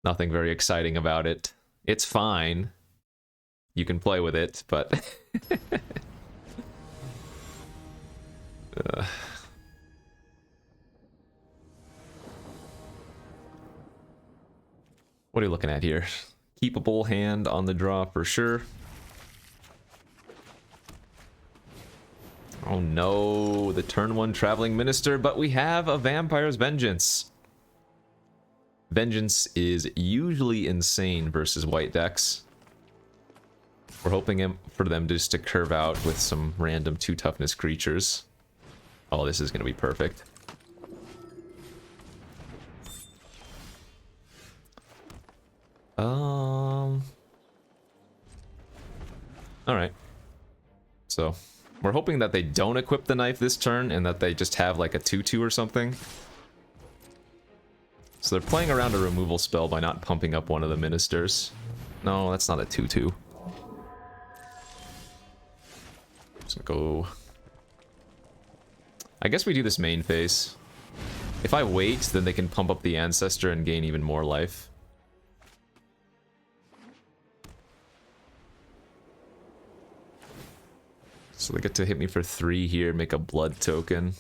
[SPEAKER 1] Nothing very exciting about it. It's fine. You can play with it, but what are you looking at here? Keepable hand on the draw for sure. Oh no, the turn 1 Traveling Minister, but we have a Vampire's Vengeance. Vengeance is usually insane versus white decks. We're hoping for them just to curve out with some random 2 toughness creatures. Oh, this is going to be perfect. Alright. So, we're hoping that they don't equip the knife this turn and that they just have like a 2/2 or something. So they're playing around a removal spell by not pumping up one of the ministers. No, that's not a 2/2. Just go... I guess we do this main phase. If I wait, then they can pump up the Ancestor and gain even more life. So they get to hit me for 3 here, make a blood token.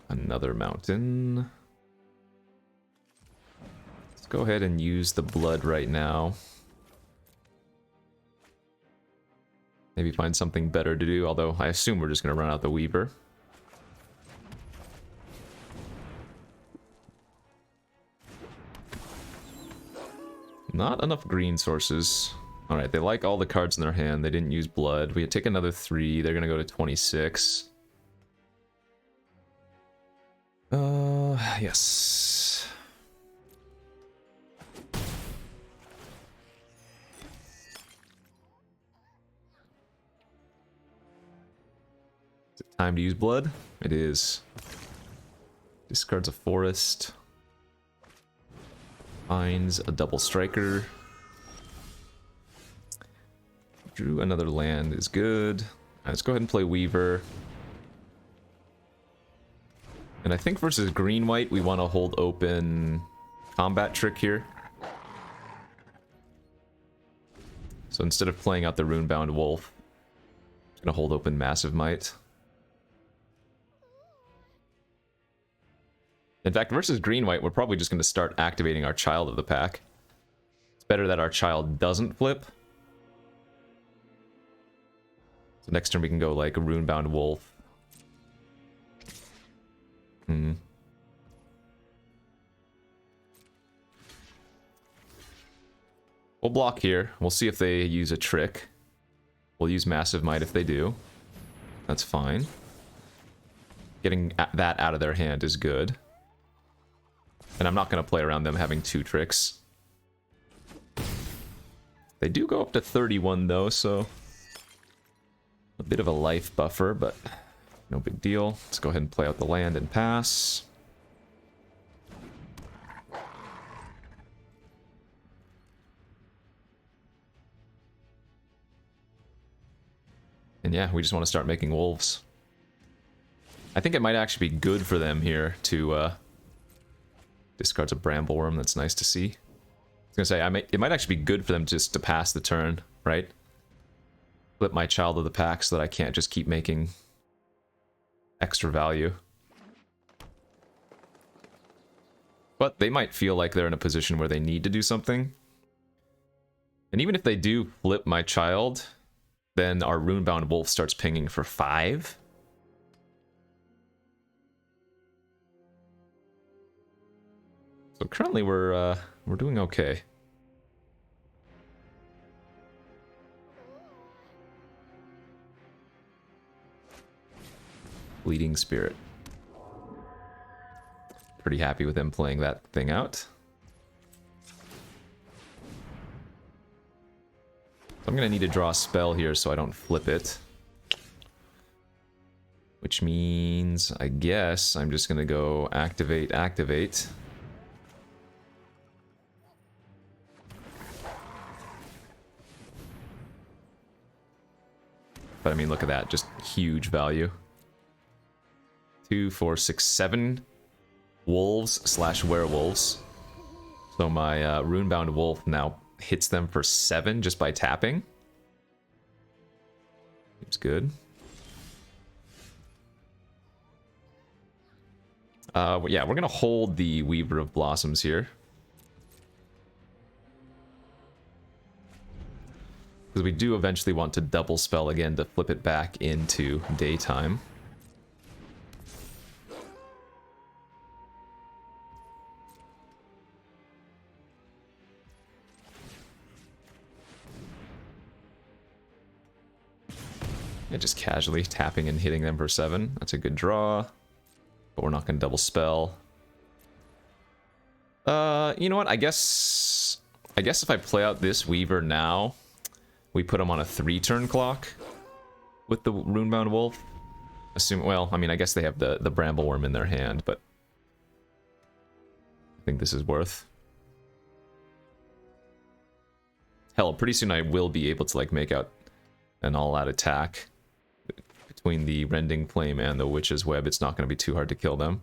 [SPEAKER 1] Another mountain. Let's go ahead and use the blood right now. Maybe find something better to do, although I assume we're just going to run out the Weaver. Not enough green sources. Alright, they like all the cards in their hand. They didn't use blood. We take another 3. They're going to go to 26. Yes. Is it time to use blood? It is. Discards a forest. Finds a double striker. Drew another land is good. Let's go ahead and play Weaver. And I think versus green-white, we want to hold open combat trick here. So instead of playing out the Runebound Wolf, I'm going to hold open Massive Might. In fact, versus green-white, we're probably just going to start activating our Child of the Pack. It's better that our Child doesn't flip. So next turn we can go like a Runebound Wolf. We'll block here. We'll see if they use a trick. We'll use Massive Might if they do. That's fine. Getting that out of their hand is good. And I'm not going to play around them having 2 tricks. They do go up to 31 though, so... a bit of a life buffer, but no big deal. Let's go ahead and play out the land and pass. And yeah, we just want to start making wolves. I think it might actually be good for them here to discards a Brambleworm. That's nice to see. I was gonna say, it might actually be good for them just to pass the turn, right? Flip my Child of the Pack so that I can't just keep making extra value. But they might feel like they're in a position where they need to do something. And even if they do flip my Child, then our Runebound Wolf starts pinging for 5. So currently we're doing okay. Bleeding Spirit. Pretty happy with him playing that thing out. So I'm gonna need to draw a spell here so I don't flip it. Which means, I guess, I'm just gonna go activate, activate. But I mean, look at that, just huge value. 2, 4, 6, 7 wolves / werewolves. So my Runebound Wolf now hits them for 7 just by tapping. Seems good. Yeah, we're gonna hold the Weaver of Blossoms here. Because we do eventually want to double spell again to flip it back into daytime. Yeah, just casually tapping and hitting them for 7. That's a good draw. But we're not going to double spell. You know what? I guess if I play out this Weaver now, we put him on a 3-turn clock with the Runebound Wolf. Well, I mean, I guess they have the Brambleworm in their hand, but I think this is worth. Hell, pretty soon I will be able to like make out an all-out attack between the Rending Flame and the Witch's Web. It's not going to be too hard to kill them.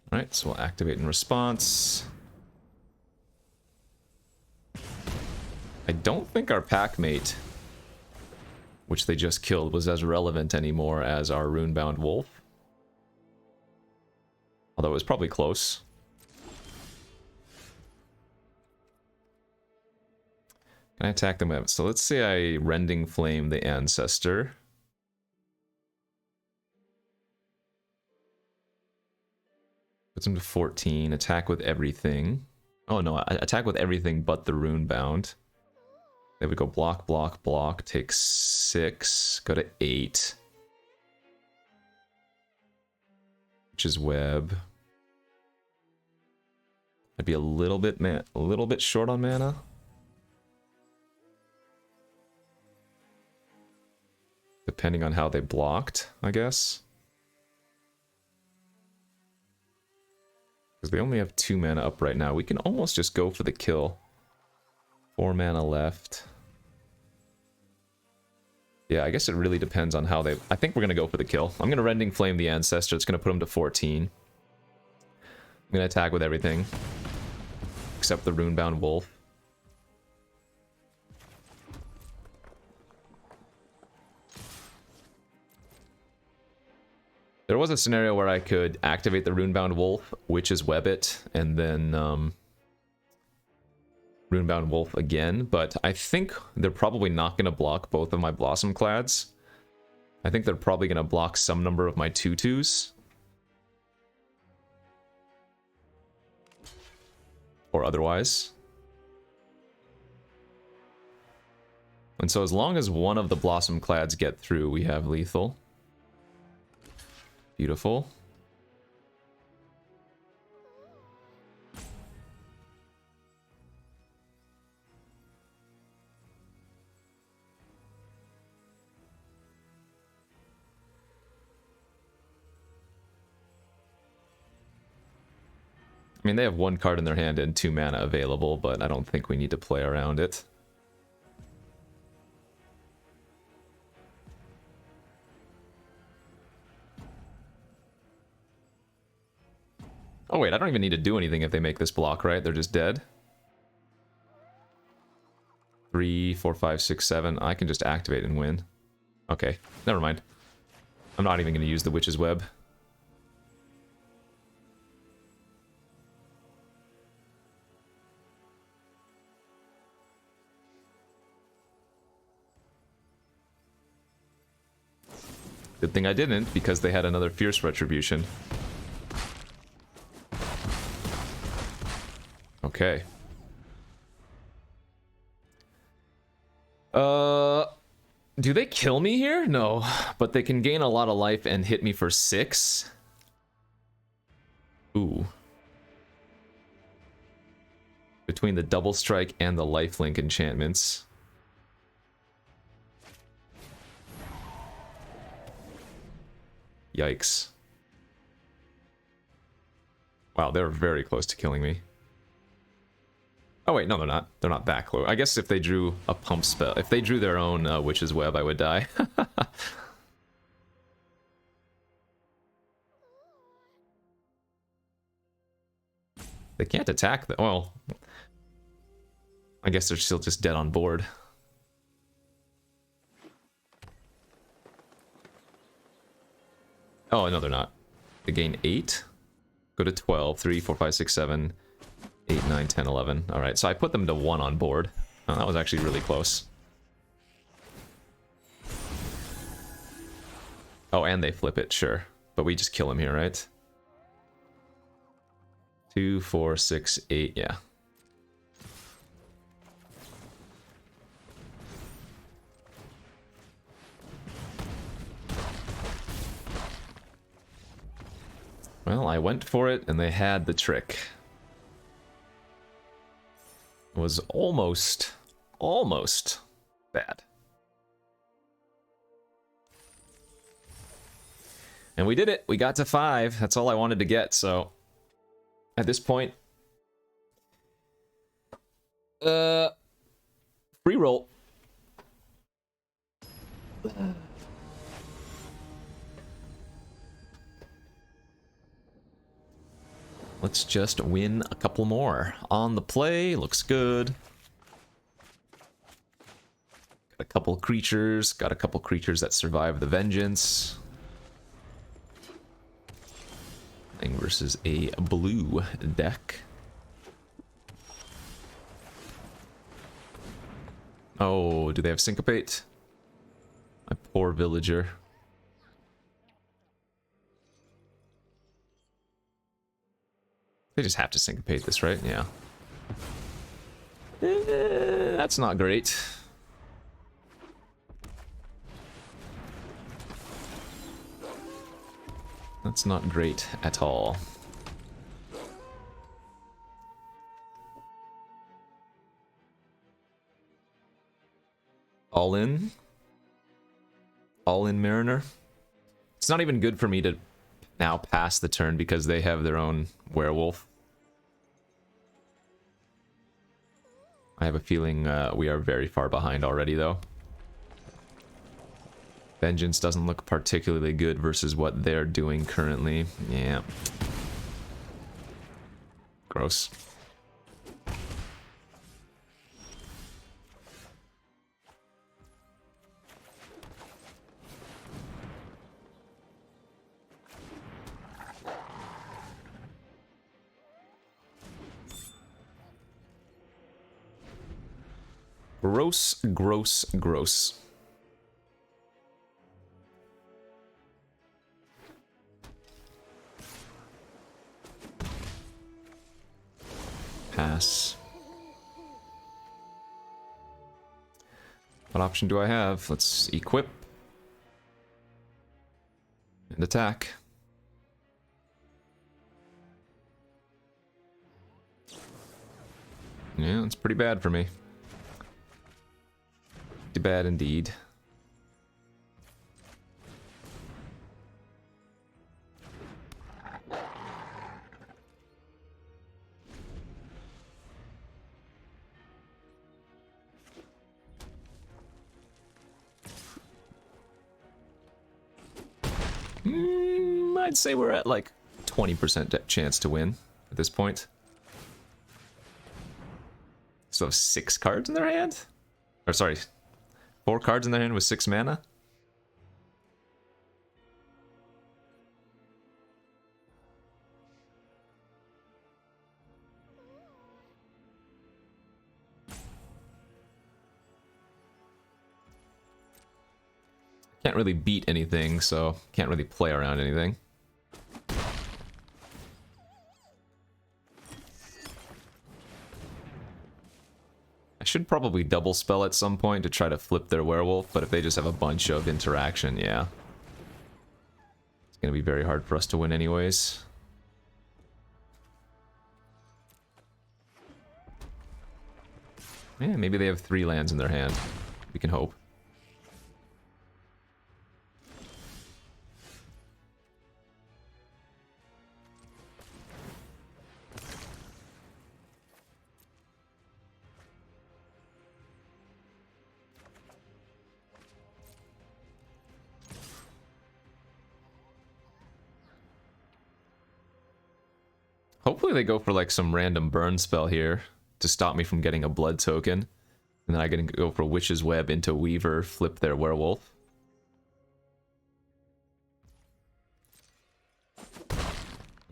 [SPEAKER 1] Alright, so we'll activate in response. I don't think our Packmate, which they just killed, was as relevant anymore as our Runebound Wolf. Although it was probably close. Can I attack them? So let's say I Rending Flame the Ancestor. Puts him to 14. Attack with everything. Oh no, attack with everything but the Runebound. They would go block, block, block. Take 6. Go to 8. Witch's Web. I'd be a little bit short on mana. Depending on how they blocked, I guess. Because they only have 2 mana up right now. We can almost just go for the kill. 4 mana left. Yeah, I guess it really depends on how they... I think we're going to go for the kill. I'm going to Rending Flame the Ancestor. It's going to put him to 14. I'm going to attack with everything. Except the Runebound Wolf. There was a scenario where I could activate the Runebound Wolf, Witch's Web it, and then Runebound Wolf again, but I think they're probably not going to block both of my Blossom Clads. I think they're probably going to block some number of my 2/2s. Or otherwise. And so as long as one of the Blossom Clads get through, we have lethal. Beautiful. I mean, they have one card in their hand and 2 mana available, but I don't think we need to play around it. Oh wait, I don't even need to do anything if they make this block, right? They're just dead. 3, 4, 5, 6, 7. I can just activate and win. Okay, never mind. I'm not even going to use the Witch's Web. Good thing I didn't, because they had another Fierce Retribution. Okay. Do they kill me here? No, but they can gain a lot of life and hit me for 6. Ooh. Between the Double Strike and the Lifelink enchantments. Yikes. Wow, they're very close to killing me. Oh wait, no they're not. They're not that close. I guess if they drew a pump spell, if they drew their own Witch's Web, I would die. They can't attack the... Well, I guess they're still just dead on board. Oh, no, they're not. They gain 8. Go to 12. 3, 4, 5, 6, 7, 8, 9, 10, 11. Alright, so I put them to 1 on board. Oh, that was actually really close. Oh, and they flip it, sure. But we just kill him here, right? 2, 4, 6, 8, yeah. Well, I went for it, and they had the trick. It was almost bad. And we did it! We got to 5. That's all I wanted to get, so... At this point... Free roll. Let's just win a couple more. On the play, looks good. Got a couple creatures that survive the vengeance. Thing versus a blue deck. Oh, do they have Syncopate? My poor villager. They just have to Syncopate this, right? Yeah. That's not great. That's not great at all. All in? All in Mariner? It's not even good for me to now pass the turn because they have their own werewolf. I have a feeling we are very far behind already, though. Vengeance doesn't look particularly good versus what they're doing currently. Yeah. Gross. Gross, gross, gross. Pass. What option do I have? Let's equip. And attack. Yeah, it's pretty bad for me. Pretty bad indeed. I'd say we're at like 20% chance to win at this point. So have 6 cards in their hand? Or sorry, 4 cards in their hand with 6 mana? Can't really beat anything, so can't really play around anything. I should probably double spell at some point to try to flip their werewolf, but if they just have a bunch of interaction, yeah. It's gonna be very hard for us to win anyways. Yeah, maybe they have 3 lands in their hand. We can hope. Hopefully they go for like some random burn spell here to stop me from getting a blood token. And then I can go for Witch's Web into Weaver, flip their werewolf.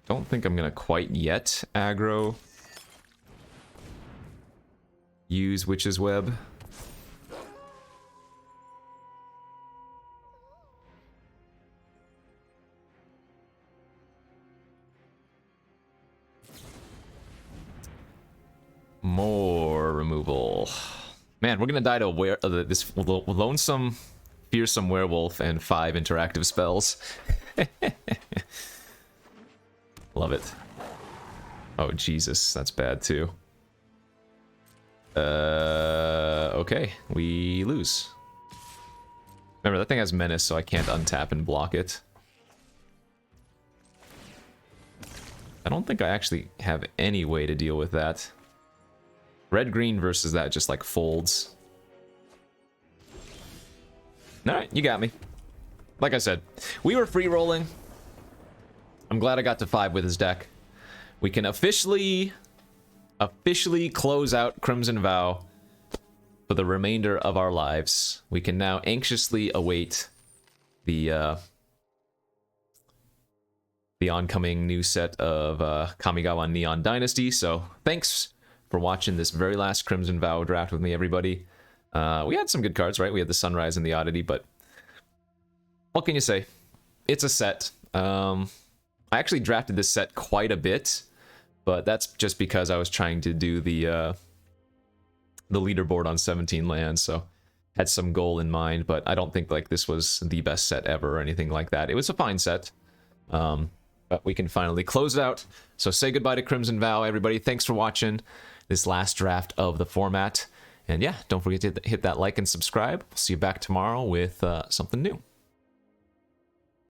[SPEAKER 1] Don't think I'm gonna quite yet aggro. Use Witch's Web. More removal. Man, we're gonna die to this lonesome, fearsome werewolf and 5 interactive spells. Love it. Oh, Jesus, that's bad too. Okay, we lose. Remember, that thing has Menace, so I can't untap and block it. I don't think I actually have any way to deal with that. Red-green versus that just like folds. Alright, you got me. Like I said, we were free rolling. I'm glad I got to 5 with his deck. We can officially close out Crimson Vow for the remainder of our lives. We can now anxiously await the oncoming new set of Kamigawa Neon Dynasty. So thanks for watching this very last Crimson Vow draft with me, everybody. We had some good cards, right? We had the Sunrise and the Oddity, but what can you say? It's a set. I actually drafted this set quite a bit, but that's just because I was trying to do the leaderboard on 17 lands, so had some goal in mind, but I don't think like this was the best set ever or anything like that. It was a fine set, but we can finally close it out. So say goodbye to Crimson Vow, everybody. Thanks for watching this last draft of the format. And yeah, don't forget to hit that like and subscribe. We'll see you back tomorrow with something new.